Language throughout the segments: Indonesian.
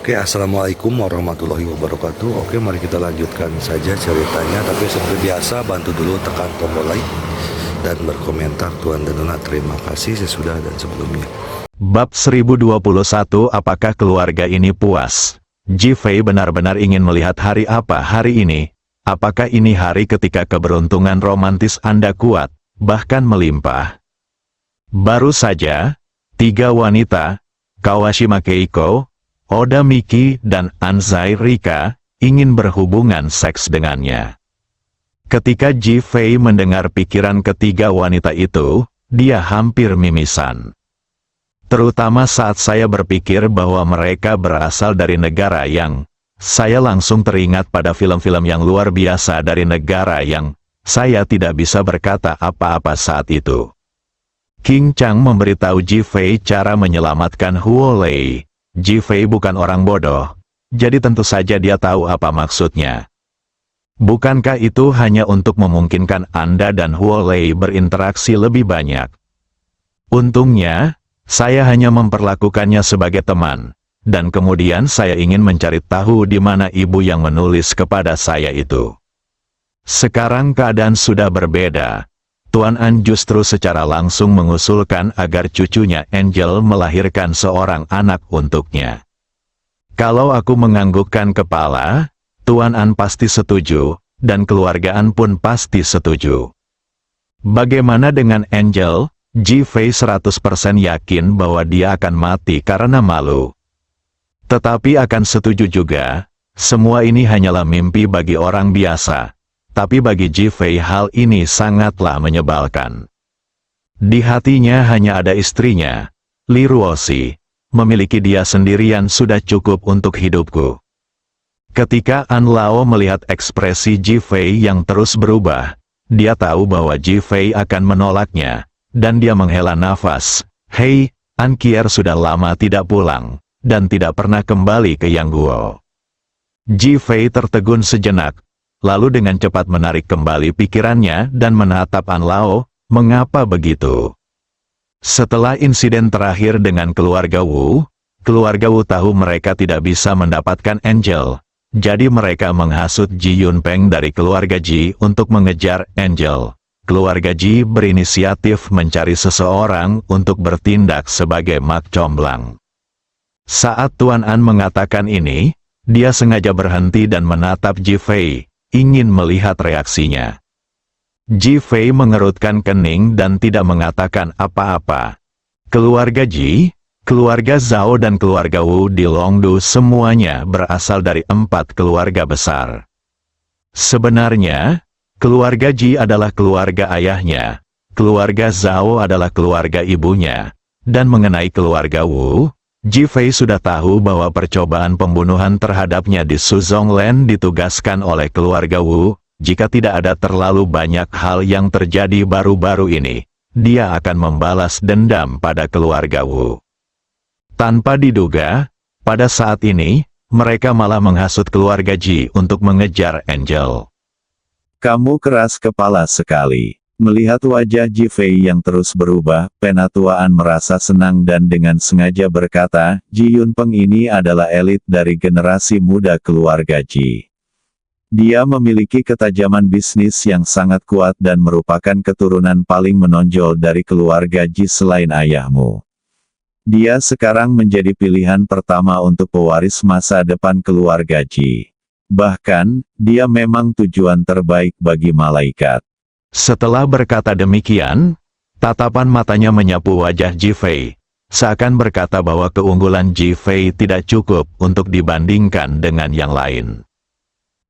Oke, assalamualaikum warahmatullahi wabarakatuh. Oke, mari kita lanjutkan saja ceritanya. Tapi seperti biasa, bantu dulu tekan tombol like dan berkomentar. Tuan dan Nona, terima kasih sesudah dan sebelumnya. Bab 1021. Apakah keluarga ini puas? Ji Fei benar-benar ingin melihat hari apa hari ini. Apakah ini hari ketika keberuntungan romantis Anda kuat, bahkan melimpah? Baru saja, 3 wanita, Kawashima Keiko, Oda Miki, dan Anzai Rika, ingin berhubungan seks dengannya. Ketika Ji Fei mendengar pikiran ketiga wanita itu, dia hampir mimisan. Terutama saat saya berpikir bahwa mereka berasal dari negara yang, saya langsung teringat pada film-film yang luar biasa dari negara yang, saya tidak bisa berkata apa-apa saat itu. King Chang memberitahu Ji Fei cara menyelamatkan Huo Lei. Ji Fei bukan orang bodoh, jadi tentu saja dia tahu apa maksudnya. Bukankah itu hanya untuk memungkinkan Anda dan Huo Lei berinteraksi lebih banyak? Untungnya, saya hanya memperlakukannya sebagai teman, dan kemudian saya ingin mencari tahu di mana ibu yang menulis kepada saya itu. Sekarang keadaan sudah berbeda. Tuan An justru secara langsung mengusulkan agar cucunya Angel melahirkan seorang anak untuknya. Kalau aku menganggukkan kepala, Tuan An pasti setuju, dan keluarga An pun pasti setuju. Bagaimana dengan Angel? Ji Fei 100% yakin bahwa dia akan mati karena malu. Tetapi akan setuju juga, semua ini hanyalah mimpi bagi orang biasa. Tapi bagi Ji Fei hal ini sangatlah menyebalkan. Di hatinya hanya ada istrinya, Li Ruoxi. Memiliki dia sendirian sudah cukup untuk hidupku. Ketika An Lao melihat ekspresi Ji Fei yang terus berubah, dia tahu bahwa Ji Fei akan menolaknya, dan dia menghela nafas. Hei, An Kier sudah lama tidak pulang, dan tidak pernah kembali ke Yangguo. Ji Fei tertegun sejenak, lalu dengan cepat menarik kembali pikirannya dan menatap An Lao. Mengapa begitu? Setelah insiden terakhir dengan keluarga Wu tahu mereka tidak bisa mendapatkan Angel. Jadi mereka menghasut Ji Yunpeng dari keluarga Ji untuk mengejar Angel. Keluarga Ji berinisiatif mencari seseorang untuk bertindak sebagai mak comblang. Saat Tuan An mengatakan ini, dia sengaja berhenti dan menatap Ji Fei, ingin melihat reaksinya. Ji Fei mengerutkan kening dan tidak mengatakan apa-apa. Keluarga Ji, keluarga Zhao dan keluarga Wu di Longdu semuanya berasal dari 4 keluarga besar. Sebenarnya, keluarga Ji adalah keluarga ayahnya, keluarga Zhao adalah keluarga ibunya, dan mengenai keluarga Wu, Ji Fei sudah tahu bahwa percobaan pembunuhan terhadapnya di Suzongland ditugaskan oleh keluarga Wu. Jika tidak ada terlalu banyak hal yang terjadi baru-baru ini, dia akan membalas dendam pada keluarga Wu. Tanpa diduga, pada saat ini, mereka malah menghasut keluarga Ji untuk mengejar Angel. Kamu keras kepala sekali. Melihat wajah Ji Fei yang terus berubah, Penatuaan merasa senang dan dengan sengaja berkata, Ji Yunpeng ini adalah elit dari generasi muda keluarga Ji. Dia memiliki ketajaman bisnis yang sangat kuat dan merupakan keturunan paling menonjol dari keluarga Ji selain ayahmu. Dia sekarang menjadi pilihan pertama untuk pewaris masa depan keluarga Ji. Bahkan, dia memang tujuan terbaik bagi malaikat. Setelah berkata demikian, tatapan matanya menyapu wajah Ji Fei, seakan berkata bahwa keunggulan Ji Fei tidak cukup untuk dibandingkan dengan yang lain.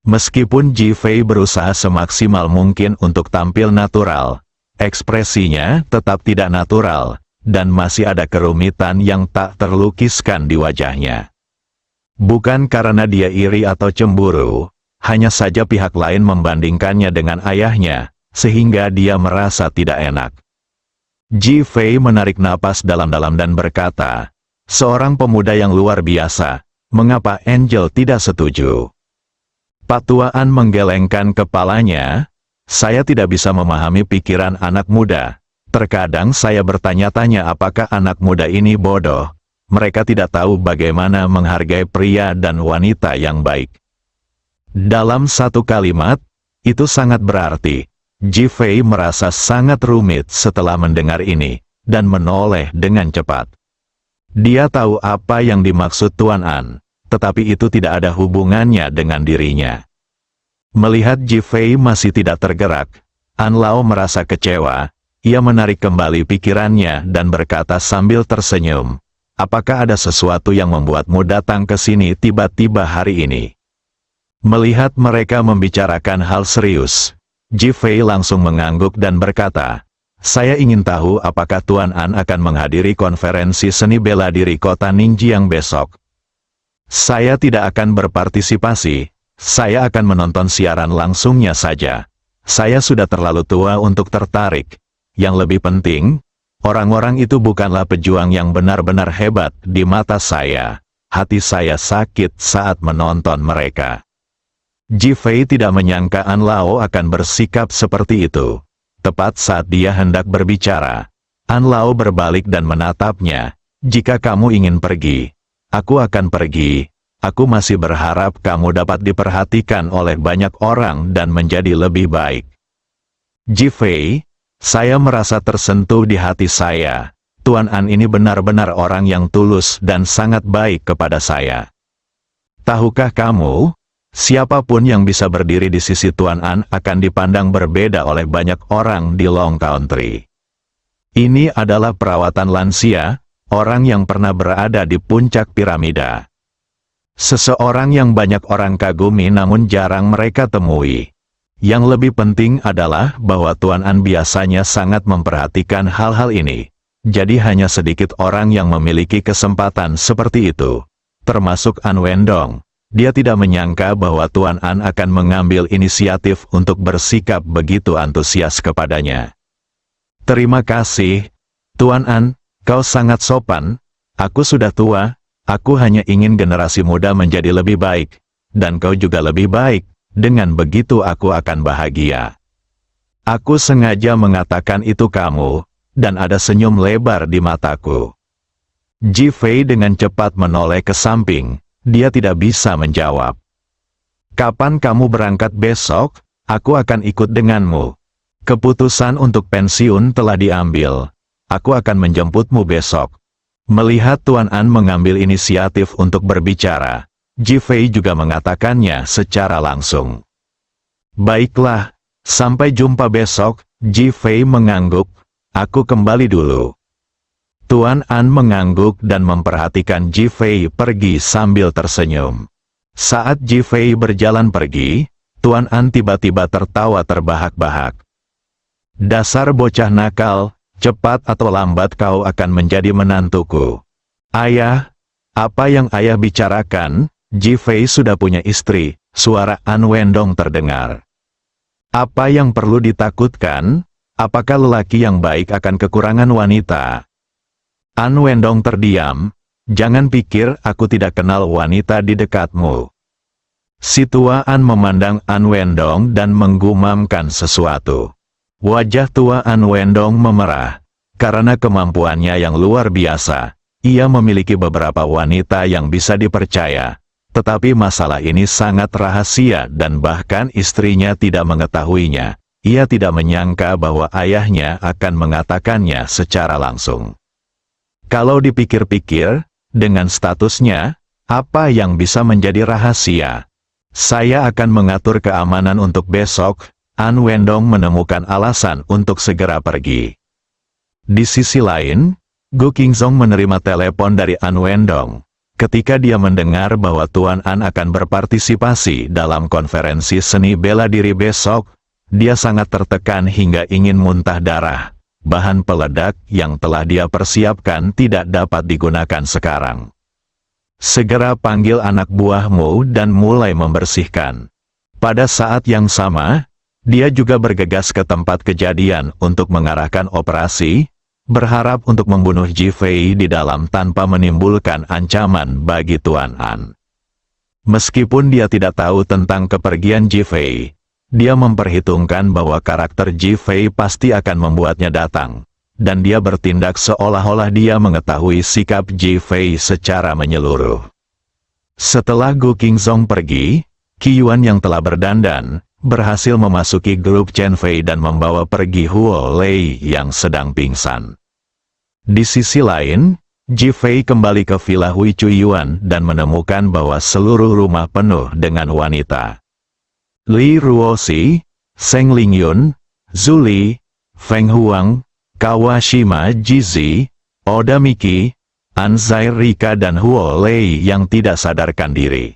Meskipun Ji Fei berusaha semaksimal mungkin untuk tampil natural, ekspresinya tetap tidak natural, dan masih ada kerumitan yang tak terlukiskan di wajahnya. Bukan karena dia iri atau cemburu, hanya saja pihak lain membandingkannya dengan ayahnya, sehingga dia merasa tidak enak. Ji Fei menarik napas dalam-dalam dan berkata, seorang pemuda yang luar biasa, mengapa Angel tidak setuju? Patuaan menggelengkan kepalanya, saya tidak bisa memahami pikiran anak muda. Terkadang saya bertanya-tanya apakah anak muda ini bodoh, mereka tidak tahu bagaimana menghargai pria dan wanita yang baik. Dalam satu kalimat, itu sangat berarti. Ji Fei merasa sangat rumit setelah mendengar ini, dan menoleh dengan cepat. Dia tahu apa yang dimaksud Tuan An, tetapi itu tidak ada hubungannya dengan dirinya. Melihat Ji Fei masih tidak tergerak, An Lao merasa kecewa. Ia menarik kembali pikirannya dan berkata sambil tersenyum, "Apakah ada sesuatu yang membuatmu datang ke sini tiba-tiba hari ini?" Melihat mereka membicarakan hal serius, Ji Fei langsung mengangguk dan berkata, "Saya ingin tahu apakah Tuan An akan menghadiri konferensi seni bela diri kota Ningjiang besok." "Saya tidak akan berpartisipasi, saya akan menonton siaran langsungnya saja. Saya sudah terlalu tua untuk tertarik. Yang lebih penting, orang-orang itu bukanlah pejuang yang benar-benar hebat di mata saya. Hati saya sakit saat menonton mereka." Ji Fei tidak menyangka An Lao akan bersikap seperti itu. Tepat saat dia hendak berbicara, An Lao berbalik dan menatapnya. "Jika kamu ingin pergi, aku akan pergi. Aku masih berharap kamu dapat diperhatikan oleh banyak orang dan menjadi lebih baik." "Ji Fei, saya merasa tersentuh di hati saya. Tuan An ini benar-benar orang yang tulus dan sangat baik kepada saya. Tahukah kamu? Siapapun yang bisa berdiri di sisi Tuan An akan dipandang berbeda oleh banyak orang di Long Country. Ini adalah perawatan lansia, orang yang pernah berada di puncak piramida. Seseorang yang banyak orang kagumi namun jarang mereka temui. Yang lebih penting adalah bahwa Tuan An biasanya sangat memperhatikan hal-hal ini. Jadi hanya sedikit orang yang memiliki kesempatan seperti itu, termasuk An Wendong. Dia tidak menyangka bahwa Tuan An akan mengambil inisiatif untuk bersikap begitu antusias kepadanya." "Terima kasih, Tuan An, kau sangat sopan. Aku sudah tua, aku hanya ingin generasi muda menjadi lebih baik, dan kau juga lebih baik, dengan begitu aku akan bahagia." "Aku sengaja mengatakan itu kamu," dan ada senyum lebar di mataku. Ji Fei dengan cepat menoleh ke samping. Dia tidak bisa menjawab. "Kapan kamu berangkat besok? Aku akan ikut denganmu. Keputusan untuk pensiun telah diambil. Aku akan menjemputmu besok." Melihat Tuan An mengambil inisiatif untuk berbicara, Ji Fei juga mengatakannya secara langsung. "Baiklah, sampai jumpa besok." Ji Fei mengangguk. "Aku kembali dulu." Tuan An mengangguk dan memperhatikan Ji Fei pergi sambil tersenyum. Saat Ji Fei berjalan pergi, Tuan An tiba-tiba tertawa terbahak-bahak. "Dasar bocah nakal, cepat atau lambat kau akan menjadi menantuku." "Ayah, apa yang ayah bicarakan?" Ji Fei sudah punya istri, suara An Wendong terdengar. "Apa yang perlu ditakutkan? Apakah lelaki yang baik akan kekurangan wanita?" An Wendong terdiam. "Jangan pikir aku tidak kenal wanita di dekatmu." Si tua An memandang An Wendong dan menggumamkan sesuatu. Wajah tua An Wendong memerah. Karena kemampuannya yang luar biasa, ia memiliki beberapa wanita yang bisa dipercaya. Tetapi masalah ini sangat rahasia dan bahkan istrinya tidak mengetahuinya. Ia tidak menyangka bahwa ayahnya akan mengatakannya secara langsung. Kalau dipikir-pikir, dengan statusnya, apa yang bisa menjadi rahasia? "Saya akan mengatur keamanan untuk besok." An Wendong menemukan alasan untuk segera pergi. Di sisi lain, Gu Qingzong menerima telepon dari An Wendong. Ketika dia mendengar bahwa Tuan An akan berpartisipasi dalam konferensi seni bela diri besok, dia sangat tertekan hingga ingin muntah darah. Bahan peledak yang telah dia persiapkan tidak dapat digunakan sekarang. "Segera panggil anak buahmu dan mulai membersihkan." Pada saat yang sama, dia juga bergegas ke tempat kejadian untuk mengarahkan operasi, berharap untuk membunuh Ji Fei di dalam tanpa menimbulkan ancaman bagi Tuan An. Meskipun dia tidak tahu tentang kepergian Ji Fei, dia memperhitungkan bahwa karakter Ji Fei pasti akan membuatnya datang. dan dia bertindak seolah-olah dia mengetahui sikap Ji Fei secara menyeluruh. Setelah Gu Qingzong pergi, Qi Yuan yang telah berdandan, berhasil memasuki grup Chen Fei dan membawa pergi Huo Lei yang sedang pingsan. Di sisi lain, Ji Fei kembali ke Villa Hui Cui Yuan dan menemukan bahwa seluruh rumah penuh dengan wanita. Li Ruoxi, Seng Lingyun, Zhu Li, Feng Huang, Kawashima Jizi, Oda Miki, Anzai Rika dan Huo Lei yang tidak sadarkan diri.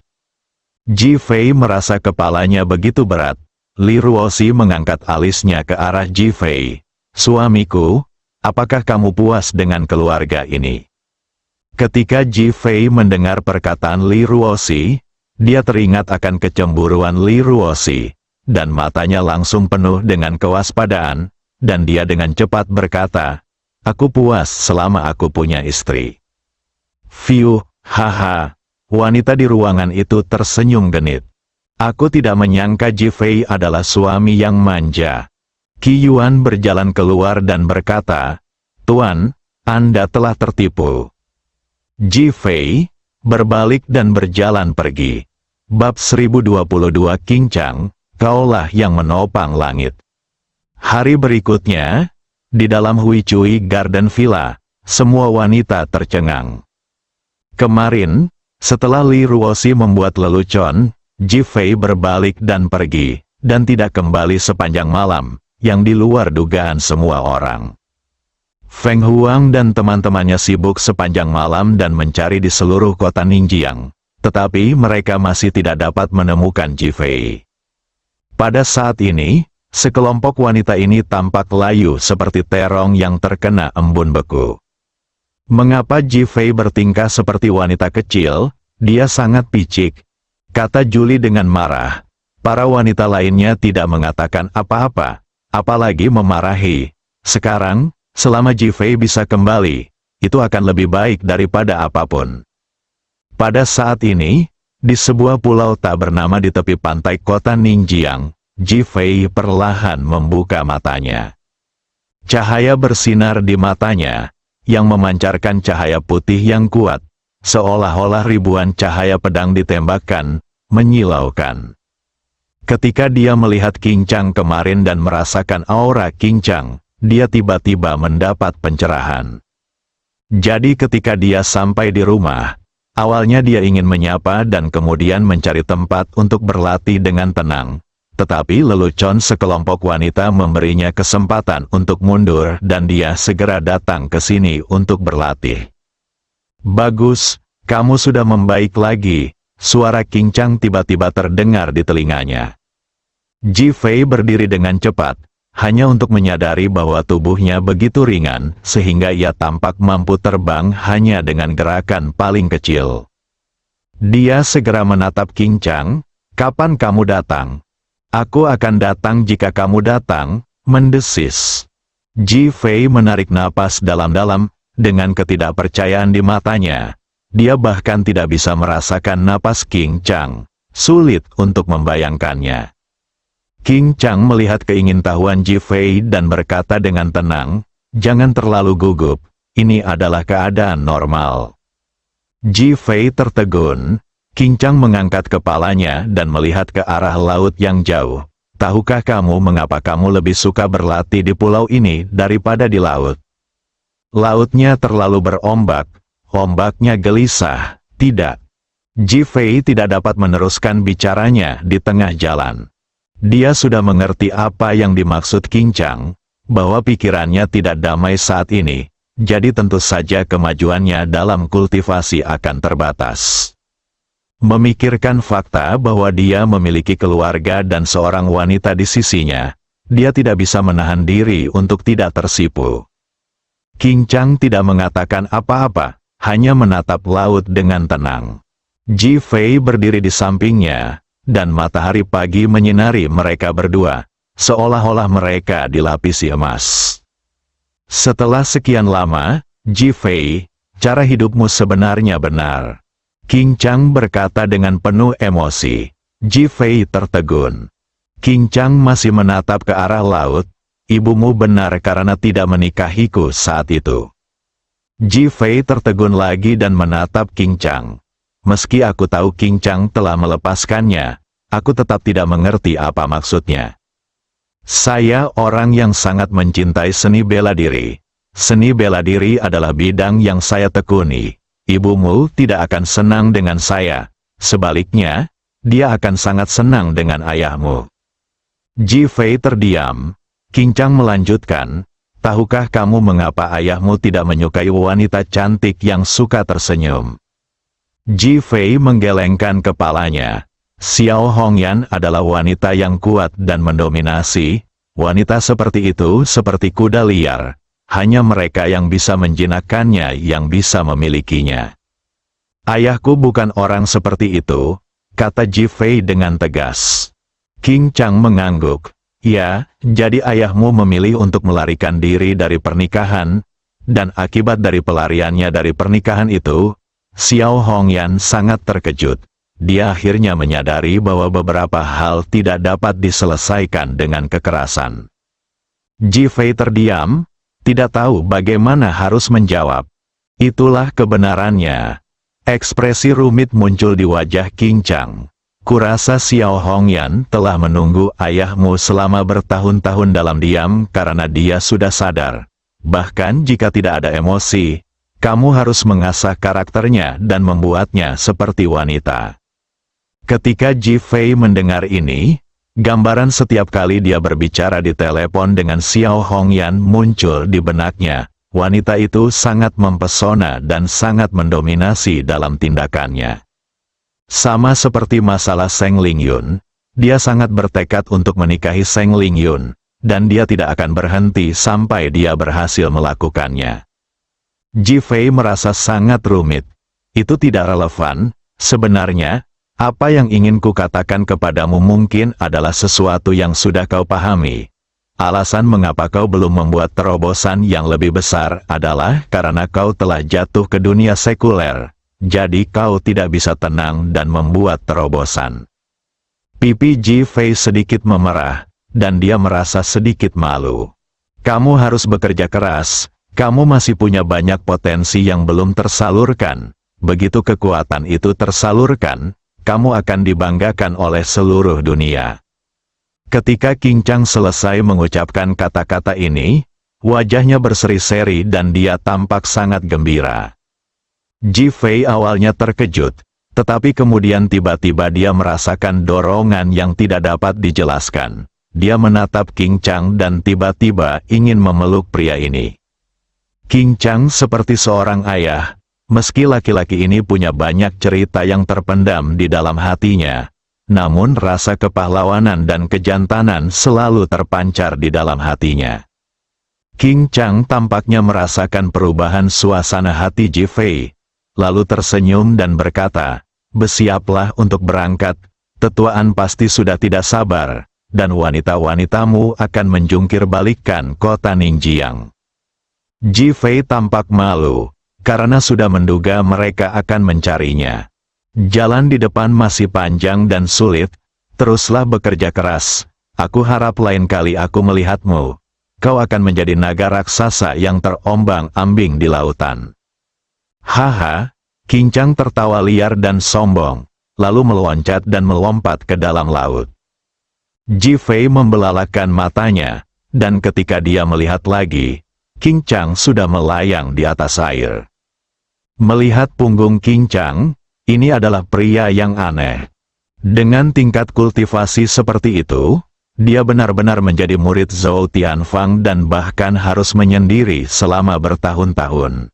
Ji Fei merasa kepalanya begitu berat. Li Ruoxi mengangkat alisnya ke arah Ji Fei. "Suamiku, apakah kamu puas dengan keluarga ini?" Ketika Ji Fei mendengar perkataan Li Ruoxi, dia teringat akan kecemburuan Li Ruoxi, dan matanya langsung penuh dengan kewaspadaan, dan dia dengan cepat berkata, "Aku puas selama aku punya istri." "Fiu, haha." Wanita di ruangan itu tersenyum genit. "Aku tidak menyangka Ji Fei adalah suami yang manja." Qi Yuan berjalan keluar dan berkata, "Tuan, Anda telah tertipu." Ji Fei berbalik dan berjalan pergi. Bab 1022 Qincang, kaulah yang menopang langit. Hari berikutnya, di dalam Hui Cui Garden Villa, semua wanita tercengang. Kemarin, setelah Li Ruoxi membuat lelucon, Ji Fei berbalik dan pergi, dan tidak kembali sepanjang malam, yang di luar dugaan semua orang. Feng Huang dan teman-temannya sibuk sepanjang malam dan mencari di seluruh kota Ningjiang, tetapi mereka masih tidak dapat menemukan Ji Fei. Pada saat ini, sekelompok wanita ini tampak layu seperti terong yang terkena embun beku. "Mengapa Ji Fei bertingkah seperti wanita kecil? Dia sangat picik," kata Julie dengan marah. Para wanita lainnya tidak mengatakan apa-apa, apalagi memarahi. Sekarang, selama Ji Fei bisa kembali, itu akan lebih baik daripada apapun. Pada saat ini, di sebuah pulau tak bernama di tepi pantai kota Ningjiang, Ji Fei perlahan membuka matanya. Cahaya bersinar di matanya, yang memancarkan cahaya putih yang kuat, seolah-olah ribuan cahaya pedang ditembakkan, menyilaukan. Ketika dia melihat Qincang kemarin dan merasakan aura Qincang, dia tiba-tiba mendapat pencerahan. Jadi ketika dia sampai di rumah, awalnya dia ingin menyapa dan kemudian mencari tempat untuk berlatih dengan tenang. Tetapi lelucon sekelompok wanita memberinya kesempatan untuk mundur dan dia segera datang ke sini untuk berlatih. "Bagus, kamu sudah membaik lagi," suara Qincang tiba-tiba terdengar di telinganya. Ji Fei berdiri dengan cepat, hanya untuk menyadari bahwa tubuhnya begitu ringan, sehingga ia tampak mampu terbang hanya dengan gerakan paling kecil. Dia segera menatap Qincang. "Kapan kamu datang?" "Aku akan datang jika kamu datang," mendesis. Ji Fei menarik napas dalam-dalam, dengan ketidakpercayaan di matanya. Dia bahkan tidak bisa merasakan napas Qincang. Sulit untuk membayangkannya. Qincang melihat keingintahuan Ji Fei dan berkata dengan tenang, "Jangan terlalu gugup, ini adalah keadaan normal." Ji Fei tertegun. Qincang mengangkat kepalanya dan melihat ke arah laut yang jauh. "Tahukah kamu mengapa kamu lebih suka berlatih di pulau ini daripada di laut?" "Lautnya terlalu berombak, ombaknya gelisah." "Tidak." Ji Fei tidak dapat meneruskan bicaranya di tengah jalan. Dia sudah mengerti apa yang dimaksud Qincang, bahwa pikirannya tidak damai saat ini, jadi tentu saja kemajuannya dalam kultivasi akan terbatas. Memikirkan fakta bahwa dia memiliki keluarga dan seorang wanita di sisinya, dia tidak bisa menahan diri untuk tidak tersipu. Qincang tidak mengatakan apa-apa, hanya menatap laut dengan tenang. Ji Fei berdiri di sampingnya, dan matahari pagi menyinari mereka berdua, seolah-olah mereka dilapisi emas. Setelah sekian lama, Ji Fei, cara hidupmu sebenarnya benar. Qincang berkata dengan penuh emosi. Ji Fei tertegun. Qincang masih menatap ke arah laut. ibumu benar karena tidak menikahiku saat itu. Ji Fei tertegun lagi dan menatap Qing Chang. Meski aku tahu Qing Chang telah melepaskannya, aku tetap tidak mengerti apa maksudnya. Saya orang yang sangat mencintai seni bela diri. Seni bela diri adalah bidang yang saya tekuni. Ibumu tidak akan senang dengan saya. Sebaliknya, dia akan sangat senang dengan ayahmu. Ji Fei terdiam. Qing Chang melanjutkan, tahukah kamu mengapa ayahmu tidak menyukai wanita cantik yang suka tersenyum? Ji Fei menggelengkan kepalanya. Xiao Hongyan adalah wanita yang kuat dan mendominasi. Wanita seperti itu seperti kuda liar. Hanya mereka yang bisa menjinakkannya yang bisa memilikinya. Ayahku bukan orang seperti itu, kata Ji Fei dengan tegas. Qing Chang mengangguk. Ya, jadi ayahmu memilih untuk melarikan diri dari pernikahan, dan akibat dari pelariannya dari pernikahan itu, Xiao Hongyan sangat terkejut. Dia akhirnya menyadari bahwa beberapa hal tidak dapat diselesaikan dengan kekerasan. Ji Fei terdiam, tidak tahu bagaimana harus menjawab. Itulah kebenarannya. Ekspresi rumit muncul di wajah Qing Chang. Kurasa Xiao Hongyan telah menunggu ayahmu selama bertahun-tahun dalam diam karena dia sudah sadar. Bahkan jika tidak ada emosi, kamu harus mengasah karakternya dan membuatnya seperti wanita. Ketika Ji Fei mendengar ini, gambaran setiap kali dia berbicara di telepon dengan Xiao Hongyan muncul di benaknya. Wanita itu sangat mempesona dan sangat mendominasi dalam tindakannya. Sama seperti masalah Seng Lingyun, dia sangat bertekad untuk menikahi Seng Lingyun, dan dia tidak akan berhenti sampai dia berhasil melakukannya. Ji Fei merasa sangat rumit. Itu tidak relevan, sebenarnya. Apa yang ingin kukatakan kepadamu mungkin adalah sesuatu yang sudah kau pahami. Alasan mengapa kau belum membuat terobosan yang lebih besar adalah karena kau telah jatuh ke dunia sekuler. Jadi kau tidak bisa tenang dan membuat terobosan. Pipi Ji Fei sedikit memerah, dan dia merasa sedikit malu. Kamu harus bekerja keras, kamu masih punya banyak potensi yang belum tersalurkan. Begitu kekuatan itu tersalurkan, kamu akan dibanggakan oleh seluruh dunia. Ketika Qing Chang selesai mengucapkan kata-kata ini, wajahnya berseri-seri dan dia tampak sangat gembira. Ji Fei awalnya terkejut, tetapi kemudian tiba-tiba dia merasakan dorongan yang tidak dapat dijelaskan. Dia menatap Qing Chang dan tiba-tiba ingin memeluk pria ini. Qing Chang seperti seorang ayah. Meski laki-laki ini punya banyak cerita yang terpendam di dalam hatinya, namun rasa kepahlawanan dan kejantanan selalu terpancar di dalam hatinya. Qing Chang tampaknya merasakan perubahan suasana hati Ji Fei, lalu tersenyum dan berkata, "Bersiaplah untuk berangkat, tetuaan pasti sudah tidak sabar, dan wanita-wanitamu akan menjungkir balikkan kota Ningjiang." Ji Fei tampak malu, karena sudah menduga mereka akan mencarinya. Jalan di depan masih panjang dan sulit, teruslah bekerja keras. Aku harap lain kali aku melihatmu, kau akan menjadi naga raksasa yang terombang-ambing di lautan. Haha, Qing Chang tertawa liar dan sombong, lalu meloncat dan melompat ke dalam laut. Ji Fei membelalakan matanya, dan ketika dia melihat lagi, Qing Chang sudah melayang di atas air. Melihat punggung Qing Chang, ini adalah pria yang aneh. Dengan tingkat kultivasi seperti itu, dia benar-benar menjadi murid Zhou Tianfang dan bahkan harus menyendiri selama bertahun-tahun.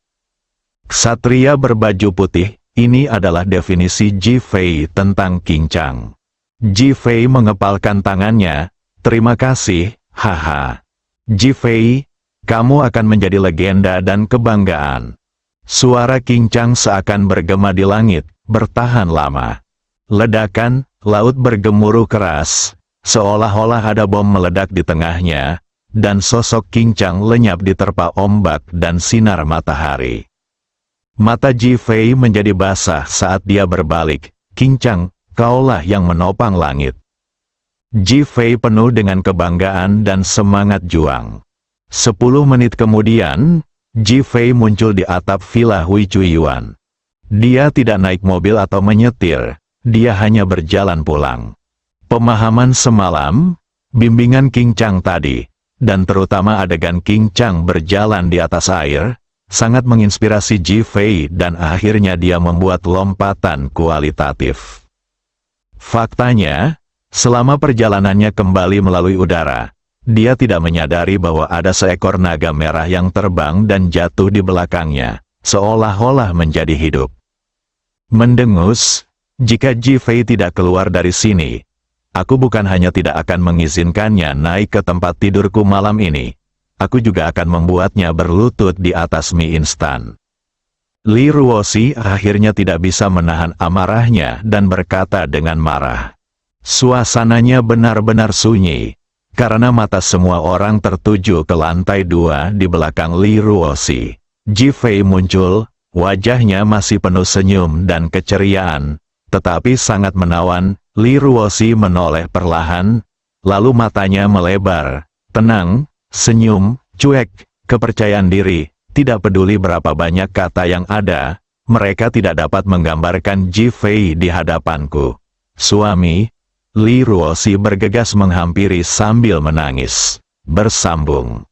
Ksatria berbaju putih, ini adalah definisi Ji Fei tentang Qing Chang. Ji Fei mengepalkan tangannya, "Terima kasih, haha. Ji Fei, kamu akan menjadi legenda dan kebanggaan." Suara Qing Chang seakan bergema di langit, bertahan lama. Ledakan, laut bergemuruh keras, seolah-olah ada bom meledak di tengahnya, dan sosok Qing Chang lenyap diterpa ombak dan sinar matahari. Mata Ji Fei menjadi basah saat dia berbalik. "Qing Chang, kaulah yang menopang langit." Ji Fei penuh dengan kebanggaan dan semangat juang. 10 menit kemudian, Ji Fei muncul di atap Villa Hui Chuyuan. Dia tidak naik mobil atau menyetir, dia hanya berjalan pulang. Pemahaman semalam, bimbingan King Chang tadi, dan terutama adegan King Chang berjalan di atas air, sangat menginspirasi Ji Fei dan akhirnya dia membuat lompatan kualitatif. Faktanya, selama perjalanannya kembali melalui udara, dia tidak menyadari bahwa ada seekor naga merah yang terbang dan jatuh di belakangnya, seolah-olah menjadi hidup. Mendengus, jika Ji Fei tidak keluar dari sini, aku bukan hanya tidak akan mengizinkannya naik ke tempat tidurku malam ini, aku juga akan membuatnya berlutut di atas mie instan. Li Ruoxi akhirnya tidak bisa menahan amarahnya dan berkata dengan marah. Suasananya benar-benar sunyi, karena mata semua orang tertuju ke lantai 2 di belakang Li Ruoxi. Ji Fei muncul, wajahnya masih penuh senyum dan keceriaan, tetapi sangat menawan. Li Ruoxi menoleh perlahan, lalu matanya melebar, tenang, senyum, cuek, kepercayaan diri, tidak peduli berapa banyak kata yang ada, mereka tidak dapat menggambarkan Ji Fei di hadapanku. Suami, Li Ruoxi bergegas menghampiri sambil menangis. Bersambung.